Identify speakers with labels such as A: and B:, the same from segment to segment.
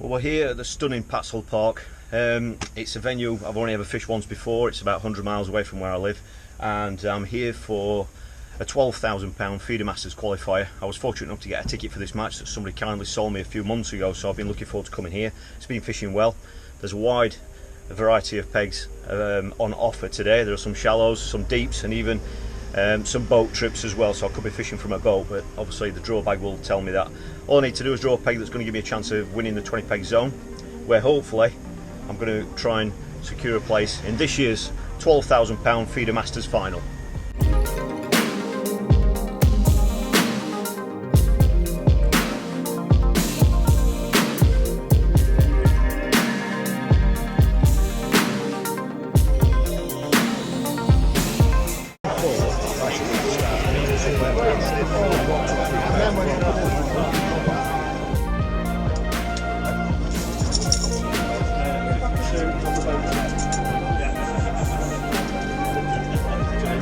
A: Well, we're here at the stunning Patshull Park. It's a venue I've only ever fished once before. It's about 100 miles away from where I live, and I'm here for a £12,000 Feeder Masters qualifier. I was fortunate enough to get a ticket for this match that somebody kindly sold me a few months ago, so I've been looking forward to coming here. It's been fishing well. There's a wide variety of pegs on offer today. There are some shallows, some deeps, and even some boat trips as well, so I could be fishing from a boat, but obviously the draw bag will tell me that. All I need to do is draw a peg that's going to give me a chance of winning the 20 peg zone, where hopefully I'm going to try and secure a place in this year's £12,000 Feeder Masters final.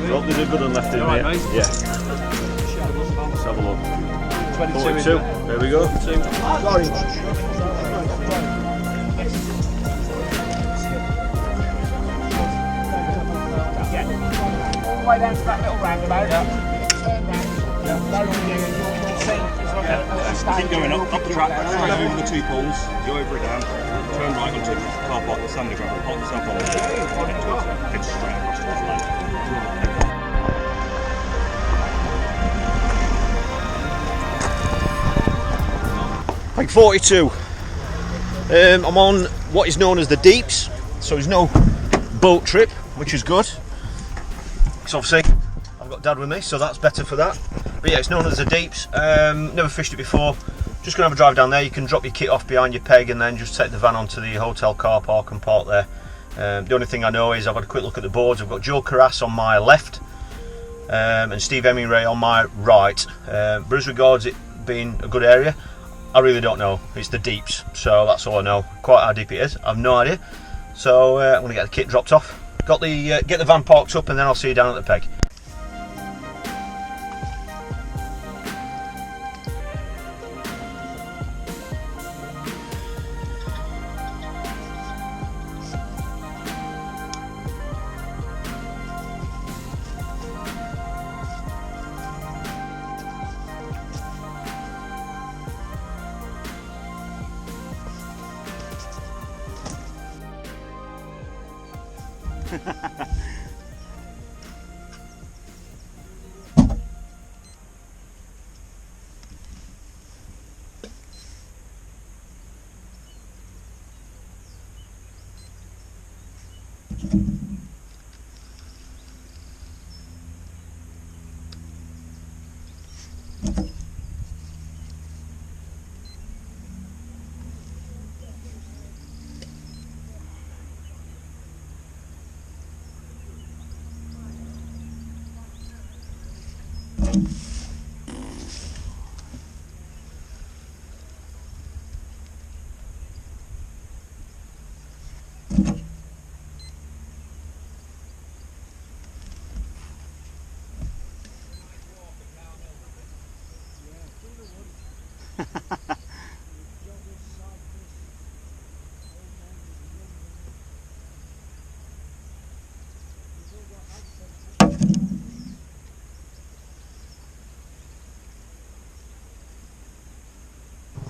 A: Well, there's a good one left in there. Right, yeah. Let's have a look. 42. There we go. Orange.
B: All the way down to that little roundabout. Turn round.
C: Keep going up the track, straight over the two poles, go over it down, turn right onto the car park, the sandy gravel, park yourself on the head straight across to the lane.
A: Peg 42. I'm on what is known as the deeps, so there's no boat trip, which is good. Because obviously I've got Dad with me, so that's better for that. But yeah, it's known as the deeps. Never fished it before. Just gonna have a drive down there. You can drop your kit off behind your peg and then just take the van onto the hotel car park and park there. The only thing I know is I've had a quick look at the boards. I've got Joe Carras on my left and Steve Hemingway on my right. But as regards it being a good area, I really don't know. It's the deeps, so that's all I know. Quite how deep it is, I've no idea. So I'm gonna get the kit dropped off. Got the get the van parked up, and then I'll see you down at the peg.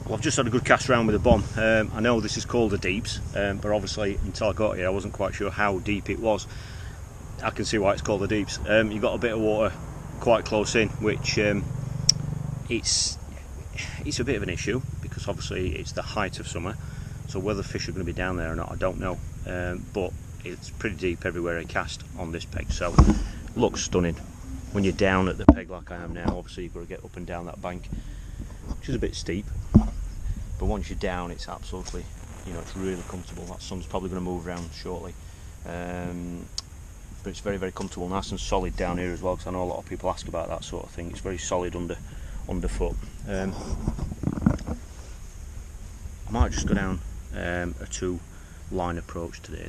A: Well, I've just had a good cast round with a bomb. I know this is called the deeps, but obviously until I got here I wasn't quite sure how deep it was. I can see why it's called the deeps. You've got a bit of water quite close in, which it's a bit of an issue because obviously it's the height of summer, so whether fish are going to be down there or not I don't know, but it's pretty deep everywhere I cast on this peg, so looks stunning. When you're down at the peg like I am now, obviously you've got to get up and down that bank, which is a bit steep, but once you're down it's absolutely, it's really comfortable. That sun's probably going to move around shortly, but it's very, very comfortable, nice and solid down here as well, because I know a lot of people ask about that sort of thing. It's very solid underfoot. I might just go down a two line approach today.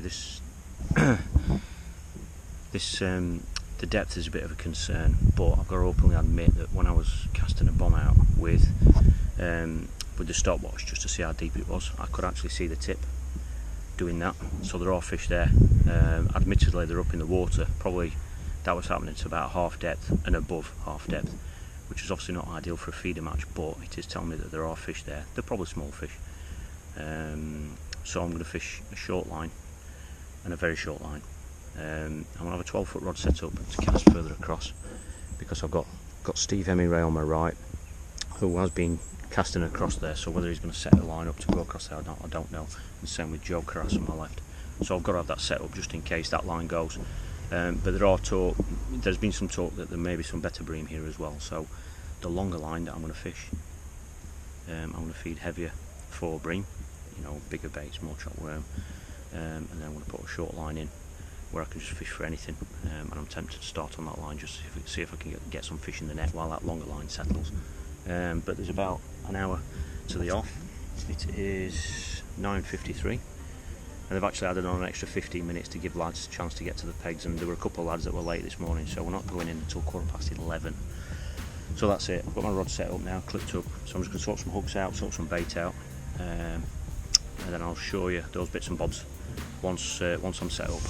A: The depth is a bit of a concern, but I've got to openly admit that when I was casting a bomb out with with the stopwatch just to see how deep it was. I could actually see the tip doing that, so there are fish there. Admittedly they're up in the water, probably that was happening to about half depth and above half depth, which is obviously not ideal for a feeder match, but it is telling me that there are fish there. They're probably small fish. So I'm going to fish a short line and a very short line. I'm going to have a 12-foot rod set up to cast further across, because I've got Steve Hemingway on my right, who has been casting across there, so whether he's going to set the line up to go across there or not, I don't know. And same with Joe Carras on my left. So I've got to have that set up just in case that line goes. But there's been some talk that there may be some better bream here as well, so the longer line that I'm going to fish, I'm going to feed heavier for bream, bigger baits, more chop worm, and then I'm going to put a short line in where I can just fish for anything, and I'm tempted to start on that line just to see if I can get some fish in the net while that longer line settles. But there's about an hour to the off. It is 9:53, and they've actually added on an extra 15 minutes to give lads a chance to get to the pegs, and there were a couple of lads that were late this morning, so we're not going in until 11:15. So that's it. I've got my rod set up now, clipped up, so I'm just going to sort some hooks out, sort some bait out, and then I'll show you those bits and bobs once I'm set up.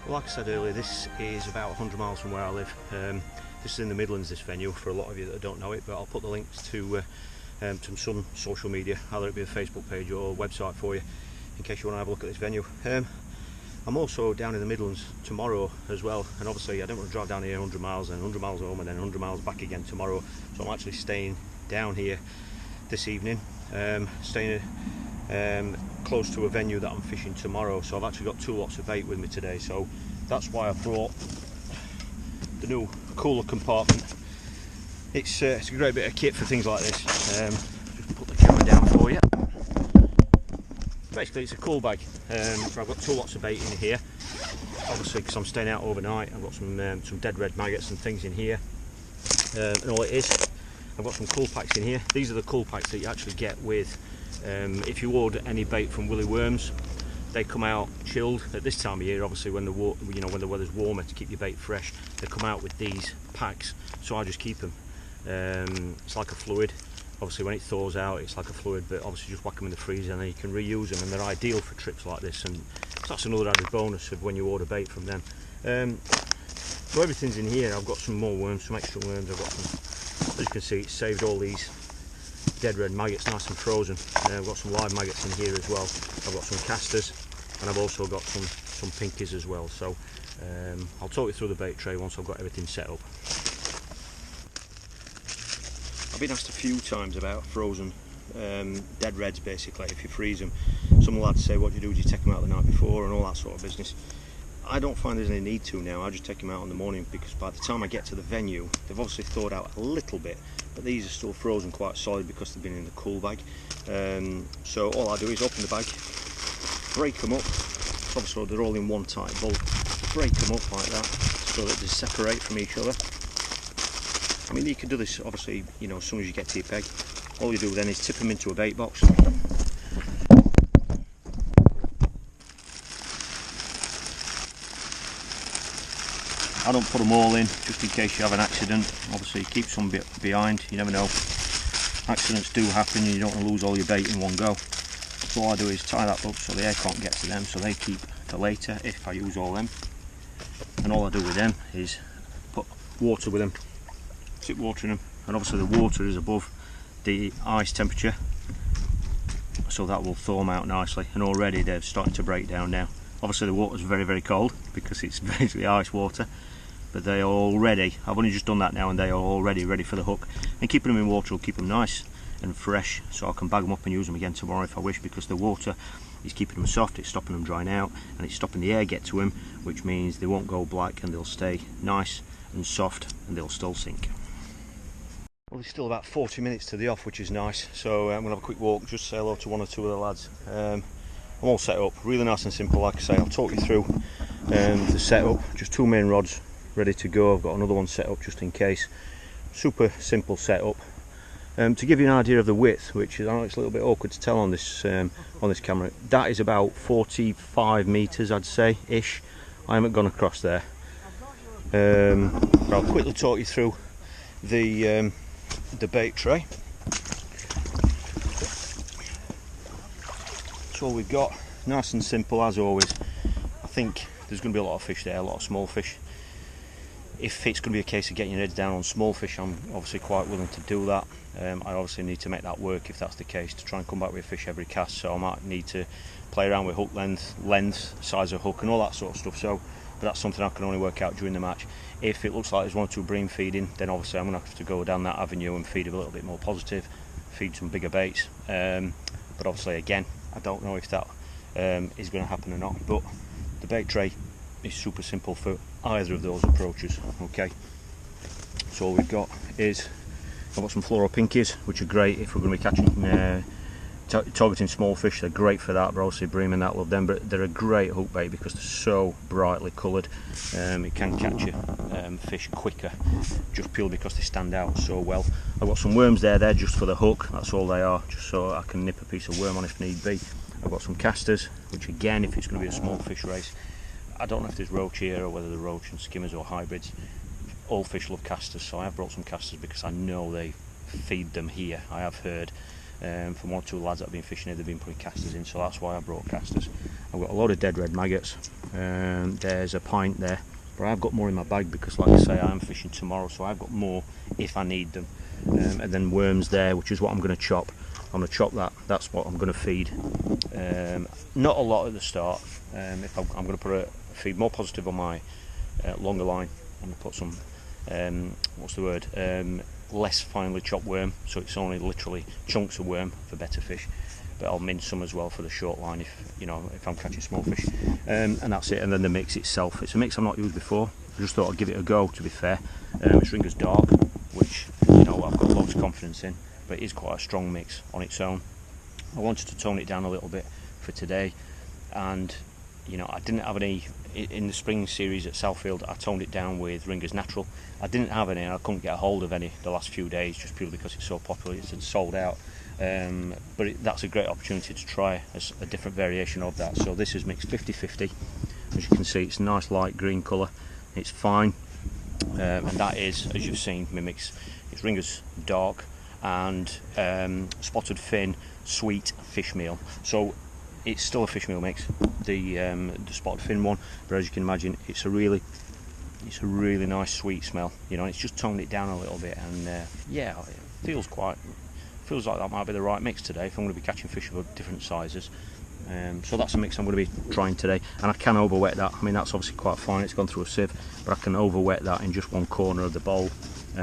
A: Like I said earlier, this is about 100 miles from where I live. This is in the Midlands, this venue, for a lot of you that don't know it, but I'll put the links to some social media, either it be a Facebook page or a website for you, in case you want to have a look at this venue. I'm also down in the Midlands tomorrow as well, and obviously I don't want to drive down here 100 miles and 100 miles home and then 100 miles back again tomorrow, so I'm actually staying down here this evening, staying close to a venue that I'm fishing tomorrow. So I've actually got 2 lots of bait with me today, so that's why I brought the new cooler compartment. It's a great bit of kit for things like this. Just put the camera down for you. Basically it's a cool bag, so I've got 2 lots of bait in here, obviously because I'm staying out overnight. I've got some dead red maggots and things in here, and all it is, I've got some cool packs in here. These are the cool packs that you actually get with if you order any bait from Willy Worms. They come out chilled at this time of year, obviously when the weather's warmer, to keep your bait fresh. They come out with these packs, so I just keep them. It's like a fluid. Obviously when it thaws out, it's like a fluid, but obviously just whack them in the freezer and then you can reuse them, and they're ideal for trips like this, and that's another added bonus of when you order bait from them. So everything's in here. I've got some more worms, some extra worms. I've got some, as you can see, it's saved all these dead red maggots nice and frozen. I've got some live maggots in here as well. I've got some casters, and I've also got some pinkies as well. So I'll talk you through the bait tray once I've got everything set up. I've been asked a few times about frozen dead reds, basically, if you freeze them. Some lads say, what do you do? Do you take them out the night before and all that sort of business? I don't find there's any need to now. I just take them out in the morning, because by the time I get to the venue, they've obviously thawed out a little bit, but these are still frozen quite solid because they've been in the cool bag. So all I do is open the bag, break them up, obviously they're all in one tight bulk, break them up like that so that they separate from each other. I mean, you can do this obviously, as soon as you get to your peg. All you do then is tip them into a bait box. I don't put them all in, just in case you have an accident. Obviously keep some bit behind, you never know. Accidents do happen and you don't want to lose all your bait in one go. So all I do is tie that up so the air can't get to them, so they keep for later if I use all them. And all I do with them is put water with them, sit water in them, and obviously the water is above the ice temperature, so that will thaw them out nicely, and already they're starting to break down now. Obviously the water's very, very cold because it's basically ice water, but they are already, I've only just done that now, and they are already ready for the hook. And keeping them in water will keep them nice and fresh, so I can bag them up and use them again tomorrow if I wish, because the water is keeping them soft, it's stopping them drying out, and it's stopping the air get to them, which means they won't go black and they'll stay nice and soft and they'll still sink. Well, it's still about 40 minutes to the off, which is nice. So I'm gonna have a quick walk, just say hello to one or two of the lads. I'm all set up, really nice and simple. Like I say, I'll talk you through the setup. Just 2 main rods ready to go. I've got another one set up just in case. Super simple setup. To give you an idea of the width, which I know it's a little bit awkward to tell on this camera, that is about 45 meters, I'd say, ish. I haven't gone across there. But I'll quickly talk you through the bait tray. That's all we've got, nice and simple as always. I think there's going to be a lot of fish there, a lot of small fish. If it's going to be a case of getting your head down on small fish, I'm obviously quite willing to do that. I obviously need to make that work if that's the case, to try and come back with a fish every cast, so I might need to play around with hook length, size of hook and all that sort of stuff. So but that's something I can only work out during the match. If it looks like there's 1 or 2 bream feeding, then obviously I'm going to have to go down that avenue and feed a little bit more positive, feed some bigger baits. But obviously again, I don't know if that is going to happen or not, but the bait tray is super simple for either of those approaches. Okay, so all we've got is, I've got some fluoro pinkies, which are great if we're going to be catching targeting small fish. They're great for that, but obviously bream and that, love them, but they're a great hook bait because they're so brightly coloured. It can catch you fish quicker, just purely because they stand out so well. I've got some worms there, they're just for the hook, that's all they are, just so I can nip a piece of worm on if need be. I've got some casters, which again, if it's going to be a small fish race, I don't know if there's roach here or whether they're roach and skimmers or hybrids. All fish love casters, so I have brought some casters because I know they feed them here. I have heard from 1 or 2 lads that have been fishing here, they've been putting casters in, so that's why I brought casters. I've got a load of dead red maggots. There's a pint there, but I've got more in my bag because, like I say, I am fishing tomorrow, so I've got more if I need them. And then worms there, which is what I'm going to chop. I'm going to chop that. That's what I'm going to feed. Not a lot at the start. If I'm going to put a feed more positive on my longer line, I'm going to put some what's the word? Less finely chopped worm, so it's only literally chunks of worm for better fish. But I'll mince some as well for the short line if I'm catching small fish. And that's it. And then the mix itself, it's a mix I've not used before. I just thought I'd give it a go, to be fair. It's Ringer's Dark, which I've got loads of confidence in, but it is quite a strong mix on its own. I wanted to tone it down a little bit for today, and I didn't have any in the spring series at Southfield. I toned it down with Ringer's Natural. I didn't have any, and I couldn't get a hold of any the last few days, just purely because it's so popular. It's sold out. But that's a great opportunity to try a different variation of that. So this is mixed 50-50. As you can see, it's a nice light green colour. It's fine, and that is, as you've seen, my mix. It's Ringer's Dark and Spotted Fin Sweet Fish Meal. So it's still a fish meal mix, the spotted fin one, but as you can imagine, it's a really nice sweet smell. It's just toned it down a little bit, and yeah, it feels like that might be the right mix today if I'm going to be catching fish of different sizes. So that's a mix I'm going to be trying today, and I can over wet that. I mean, that's obviously quite fine, it's gone through a sieve, but I can over wet that in just one corner of the bowl.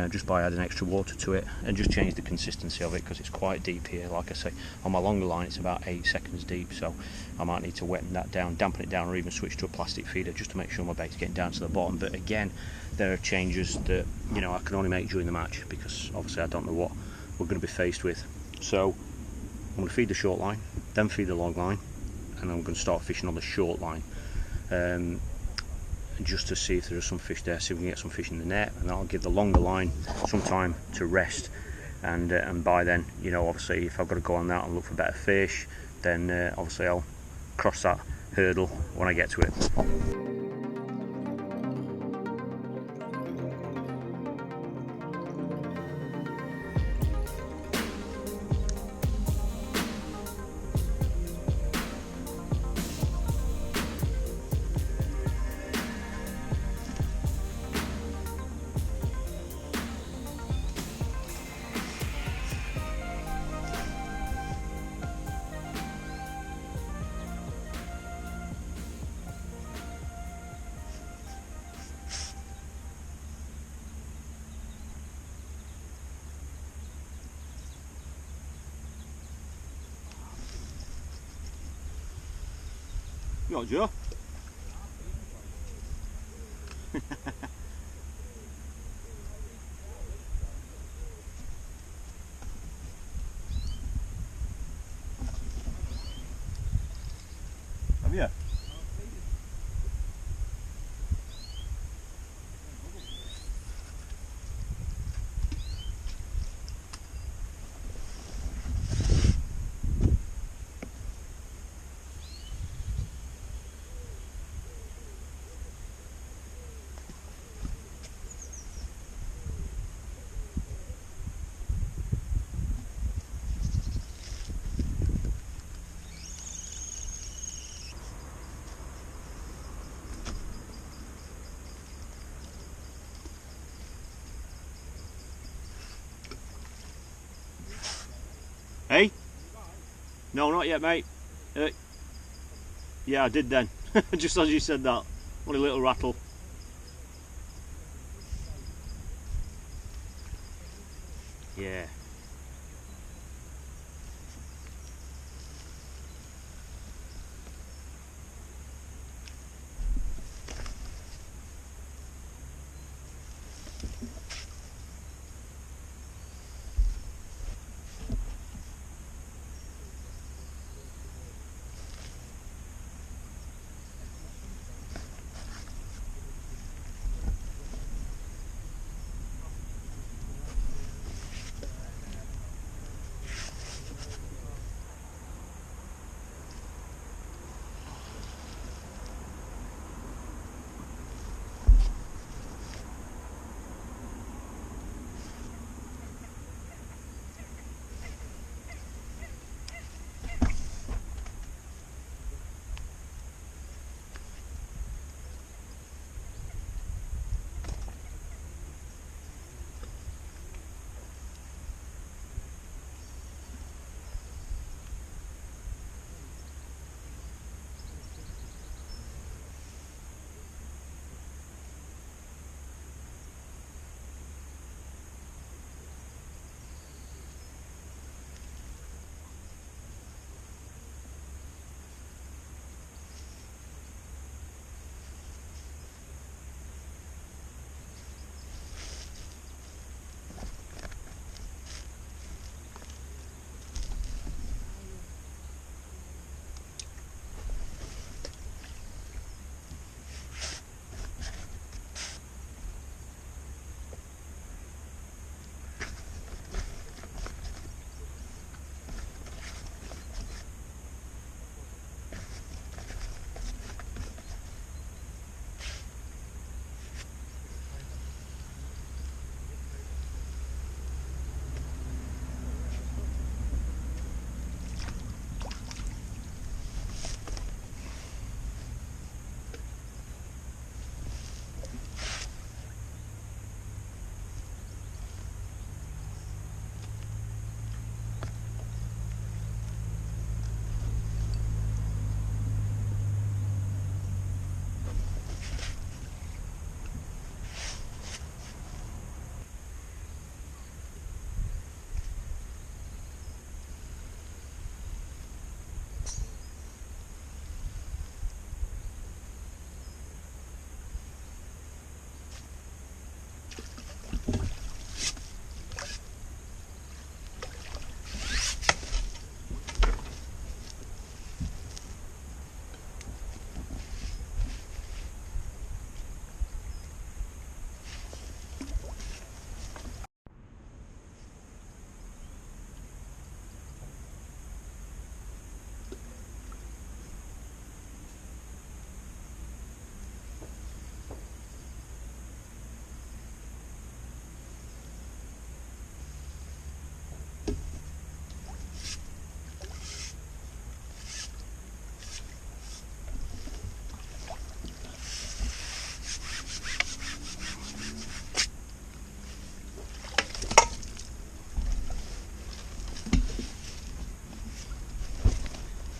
A: Just by adding extra water to it and just change the consistency of it, because it's quite deep here. Like I say, on my longer line it's about 8 seconds deep, so I might need to wet that down, dampen it down, or even switch to a plastic feeder just to make sure my bait's getting down to the bottom. But again, there are changes that I can only make during the match, because obviously I don't know what we're going to be faced with. So I'm going to feed the short line, then feed the long line, and I'm going to start fishing on the short line. Just to see if there are some fish there, see if we can get some fish in the net, and that'll give the longer line some time to rest. And by then, obviously, if I've got to go on that and look for better fish, then obviously I'll cross that hurdle when I get to it. You got Joe?
C: Have you? Hey? No, not yet, mate. Yeah, I did then. Just as you said that. What a little rattle. Yeah.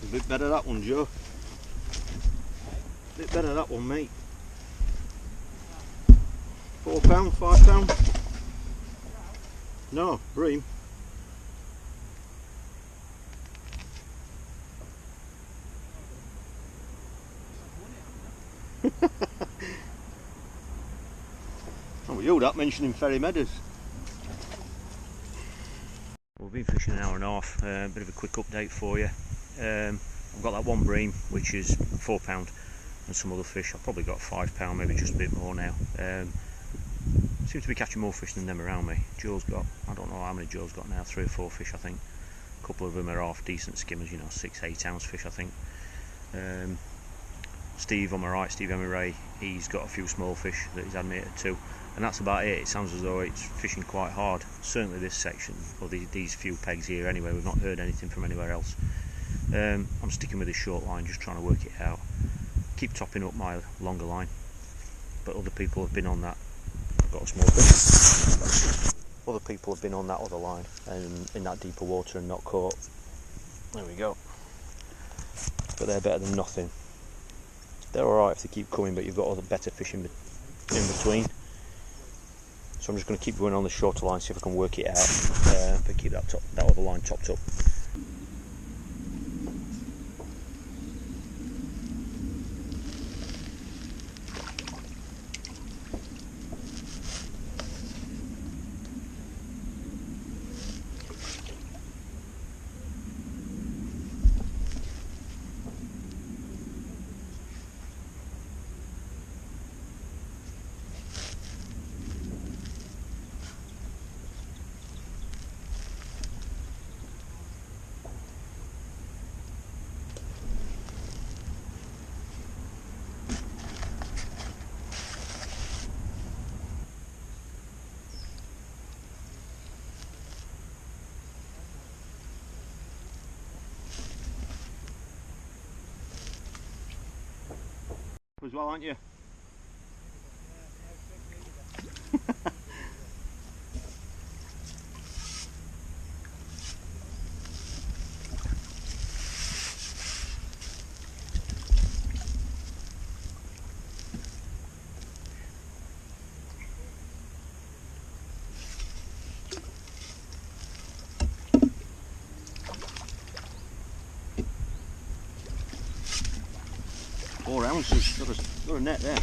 C: A bit better that one, Joe. A bit better that one, mate. £4, £5? No, bream. Oh, well, you're that mentioning Ferry Meadows. We've been fishing an hour and a half, bit of a quick update for you.
A: I've got that one bream, which is £4, and some other fish. I've probably got £5, maybe just a bit more now. Seem to be catching more fish than them around me. Joe's got, I don't know how many Joe's got now, 3 or 4 fish I think. A couple of them are half decent skimmers, you know, 6-8 ounce fish I think. Steve on my right, Steve Ray, he's got a few small fish that he's admitted to, and that's about it. It sounds as though it's fishing quite hard, certainly this section, or these few pegs here anyway. We've not heard anything from anywhere else. I'm sticking with this short line, just trying to work it out. Keep topping up my longer line, but other people have been on that. I've got a small fish. Other people have been on that other line and in that deeper water and not caught. There we go. But they're better than nothing. They're alright if they keep coming, but you've got other better fish in between. So I'm just going to keep going on the shorter line, see if I can work it out, but keep that other line topped up. 'As well, aren't you? 4 ounces, got a net there.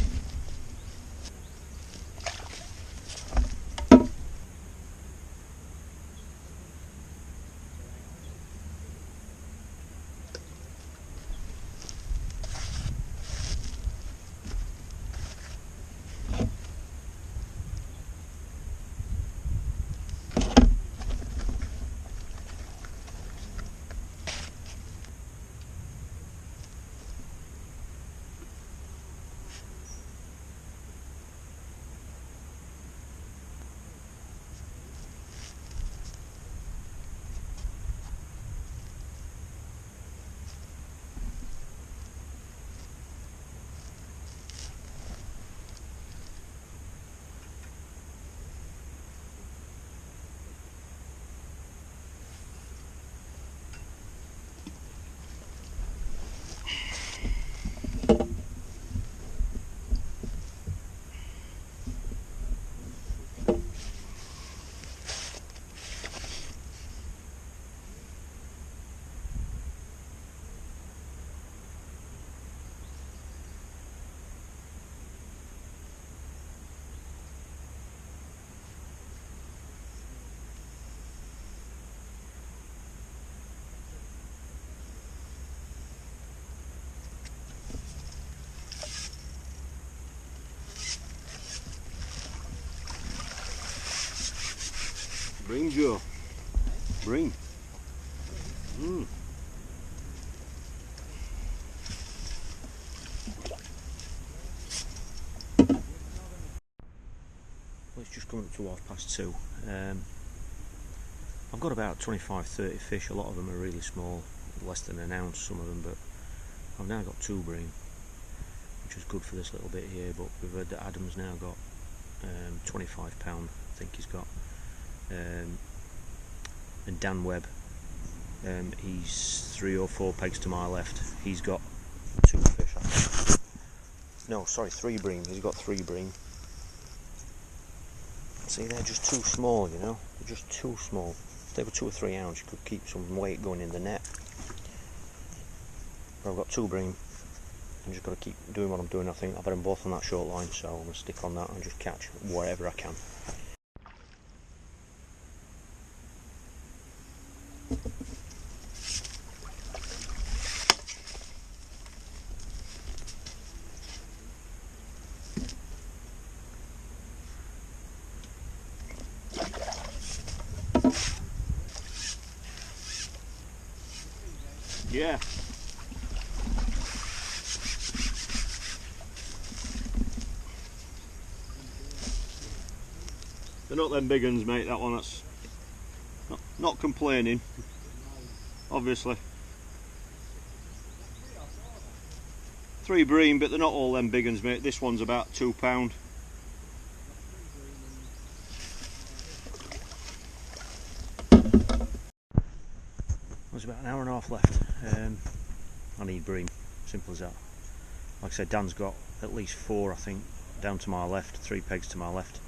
A: Bream, Joe. Bream. Well, it's just coming up to 2:30. I've got about 25-30 fish. A lot of them are really small, less than an ounce, some of them, but I've now got 2 bream, which is good for this little bit here. But we've heard that Adam's now got £25, I think he's got. And Dan Webb, he's 3 or 4 pegs to my left. He's got 2 fish, I think. No, sorry, 3 bream. He's got 3 bream. See, they're just too small, you know. They're just too small. If they were 2 or 3 ounce, you could keep some weight going in the net. But I've got 2 bream. I'm just got to keep doing what I'm doing. I think I've had them both on that short line, so I'm going to stick on that and just catch wherever I can. yeah. They're not them big ones, mate, that one. That's not complaining, obviously. 3 bream, but they're not all them big ones, mate. This one's about £2. There's about an hour and a half left. I need bream, simple as that. Like I said, Dan's got at least 4, I think, down to my left, 3 pegs to my left.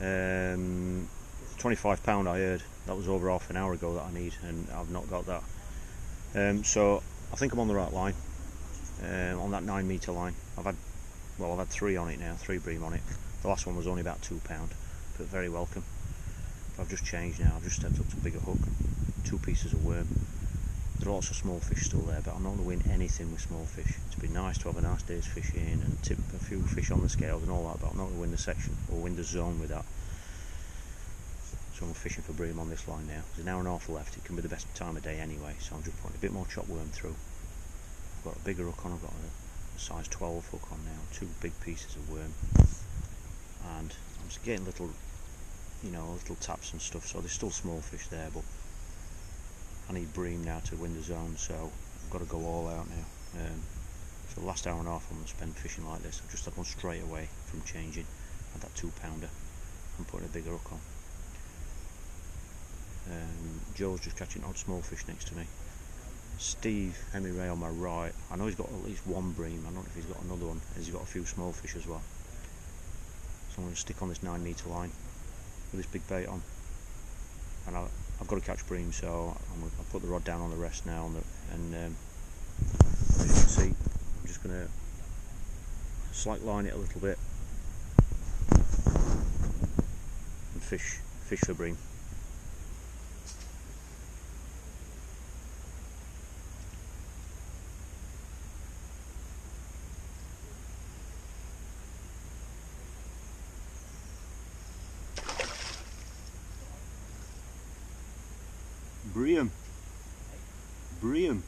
A: £25 I heard. That was over half an hour ago that I need, and I've not got that. So I think I'm on the right line, on that 9 metre line. I've had 3 on it now, 3 bream on it. The last one was only about £2, but very welcome. I've just changed now. I've just stepped up to a bigger hook, 2 pieces of worm. There are lots of small fish still there, but I'm not going to win anything with small fish. It'd be nice to have a nice day's fishing and tip a few fish on the scales and all that, but I'm not going to win the section or win the zone with that. So I'm fishing for bream on this line now. There's an hour and a half left. It can be the best time of day anyway, so I'm just putting a bit more chop worm through. I've got a bigger hook on. I've got a size 12 hook on now, 2 big pieces of worm, and I'm just getting little, little taps and stuff. So there's still small fish there, but I need bream now to win the zone, so I've got to go all out now. So the last hour and a half I'm going to spend fishing like this. I've just had one straight away from changing. I had that 2-pounder. I'm putting a bigger hook on. Joe's just catching odd small fish next to me. Steve Henry Ray on my right. I know he's got at least 1 bream. I don't know if he's got another one. He's got a few small fish as well. So I'm going to stick on this 9 metre line with this big bait on. And I've got to catch bream, so I'll put the rod down on the rest now, and as you can see, I'm just going to slack line it a little bit and fish for bream. Bream. Bream.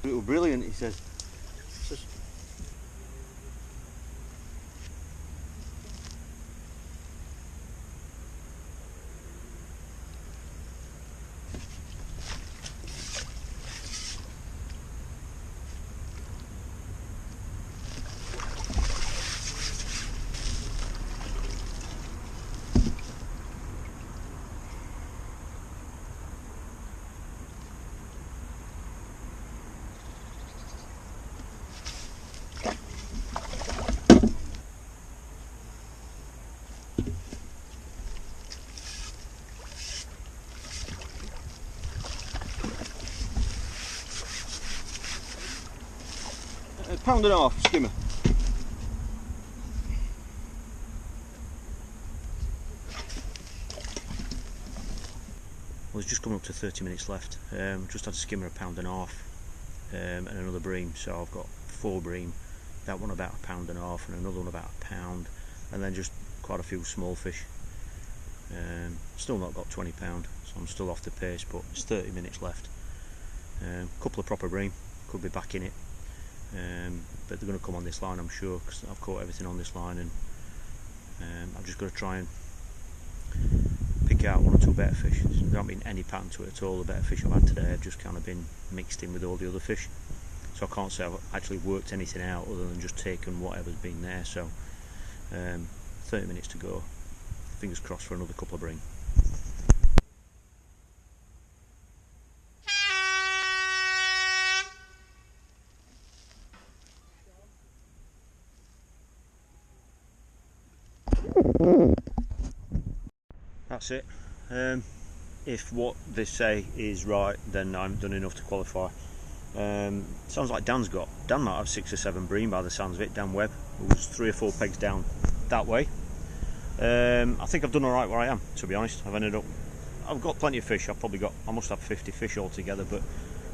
A: Little brilliant, he says. £1.5 skimmer. Well, it's just coming up to 30 minutes left. Just had to skimmer £1.5 and another bream, so I've got 4 bream. That one about £1.5 and another one about £1, and then just quite a few small fish. Still not got £20, so I'm still off the pace, but it's 30 minutes left. Couple of proper bream, could be back in it. But they're going to come on this line, I'm sure, because I've caught everything on this line, and I've just got to try and pick out 1 or 2 better fish. There's not been any pattern to it at all. The better fish I've had today have just kind of been mixed in with all the other fish, so I can't say I've actually worked anything out other than just taken whatever's been there. So 30 minutes to go, fingers crossed for another couple of bream. That's it. If what they say is right, then I'm done enough to qualify. Sounds like Dan might have 6 or 7 bream by the sounds of it. Dan Webb, who was 3 or 4 pegs down that way. I think I've done alright where I am, to be honest. I've got plenty of fish. I must have 50 fish altogether, but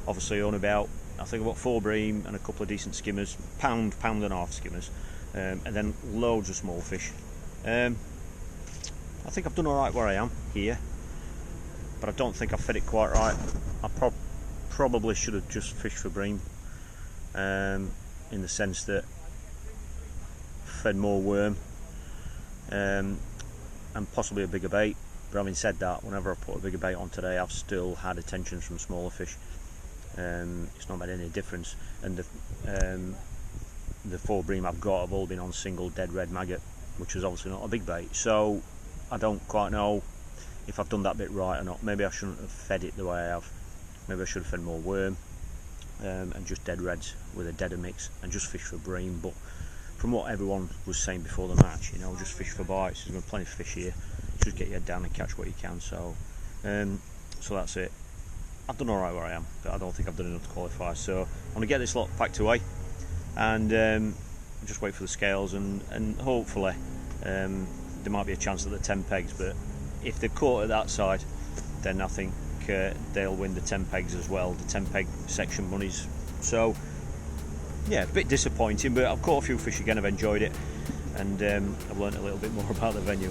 A: obviously on about, I think about 4 bream and a couple of decent skimmers, pound and a half skimmers, and then loads of small fish. I think I've done alright where I am here, but I don't think I've fed it quite right. I probably should have just fished for bream, in the sense that fed more worm, and possibly a bigger bait. But having said that, whenever I put a bigger bait on today, I've still had attentions from smaller fish. It's not made any difference, and the 4 bream I've got have all been on single dead red maggot, which is obviously not a big bait. So I don't quite know if I've done that bit right or not. Maybe I shouldn't have fed it the way I have. Maybe I should have fed more worm, and just dead reds with a deader mix, and just fish for bream. But from what everyone was saying before the match, you know, just fish for bites. There's been plenty of fish here. Just get your head down and catch what you can. So that's it. I've done alright where I am, but I don't think I've done enough to qualify. So I'm going to get this lot packed away, and just wait for the scales, and hopefully there might be a chance at the 10 pegs. But if they're caught at that side, then I think they'll win the 10 pegs as well, the 10 peg section monies. So yeah, a bit disappointing, but I've caught a few fish again. I've enjoyed it, and I've learned a little bit more about the venue.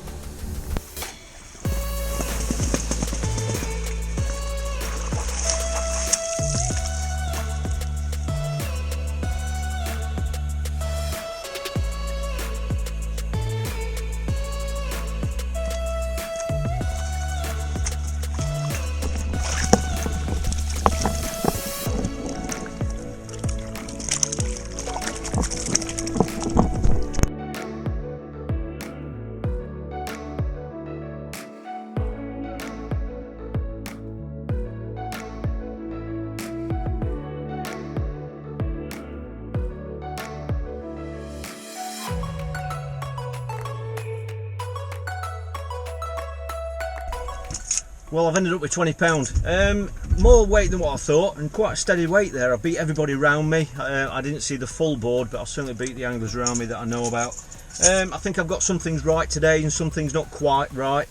A: Well, I've ended up with £20. More weight than what I thought, and quite a steady weight there. I beat everybody around me. I didn't see the full board, but I certainly beat the anglers around me that I know about. I think I've got some things right today and some things not quite right.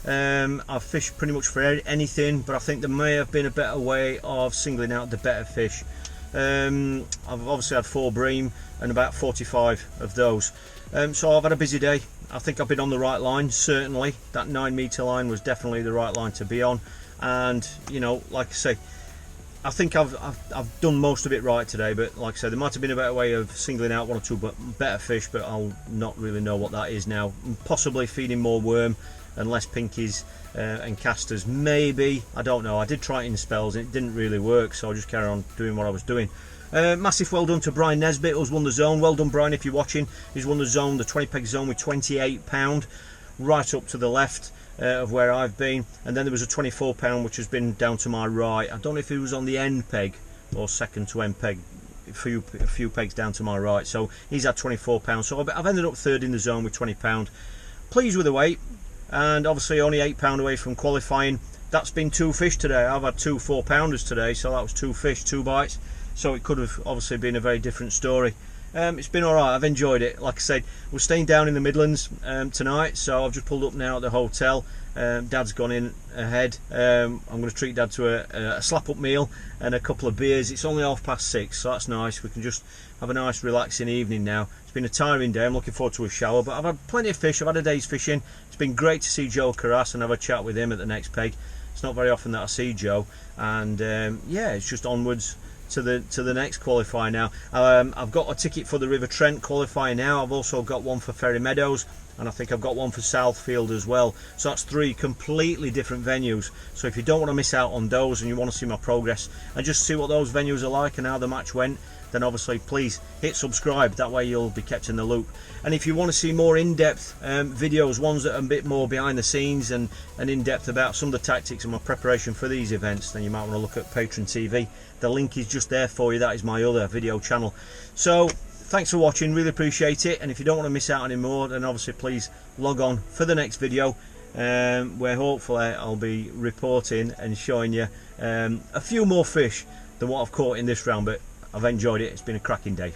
A: I've fished pretty much for anything, but I think there may have been a better way of singling out the better fish. I've obviously had 4 bream and about 45 of those. So I've had a busy day. I think I've been on the right line, certainly. That 9 metre line was definitely the right line to be on. And, you know, like I say, I think I've done most of it right today. But like I said, there might have been a better way of singling out 1 or 2 better fish, but I'll not really know what that is now. Possibly feeding more worm and less pinkies and casters, maybe. I don't know. I did try it in spells and it didn't really work, so I'll just carry on doing what I was doing. Massive well done to Brian Nesbitt, who's won the zone. Well done, Brian, if you're watching. He's won the zone, the 20 peg zone, with £28, right up to the left of where I've been. And then there was a £24 which has been down to my right. I don't know if he was on the end peg or second to end peg, a few pegs down to my right. So he's had £24. So I've ended up third in the zone with £20. Pleased with the weight, and obviously only £8 away from qualifying. That's been 2 fish today. I've had 2 4-pounders today, so that was 2 fish, 2 bites. So it could have obviously been a very different story. It's been alright, I've enjoyed it. Like I said, we're staying down in the Midlands tonight, so I've just pulled up now at the hotel. Dad's gone in ahead. I'm going to treat Dad to a slap up meal and a couple of beers. It's only 6:30, so that's nice. We can just have a nice relaxing evening now. It's been a tiring day, I'm looking forward to a shower, but I've had plenty of fish. I've had a day's fishing. It's been great to see Joe Carras and have a chat with him at the next peg. It's not very often that I see Joe, and yeah, it's just onwards to the next qualifier now. I've got a ticket for the River Trent qualifier now. I've also got one for Ferry Meadows, and I think I've got one for Southfield as well. So that's 3 completely different venues. So if you don't want to miss out on those and you want to see my progress and just see what those venues are like and how the match went, then obviously please hit subscribe. That way you'll be kept in the loop. And if you want to see more in-depth videos, ones that are a bit more behind the scenes and in-depth about some of the tactics and my preparation for these events, then you might want to look at Patreon TV. The link is just there for you. That is my other video channel. So thanks for watching, really appreciate it. And if you don't want to miss out anymore, then obviously please log on for the next video, where hopefully I'll be reporting and showing you a few more fish than what I've caught in this round. But I've enjoyed it. It's been a cracking day.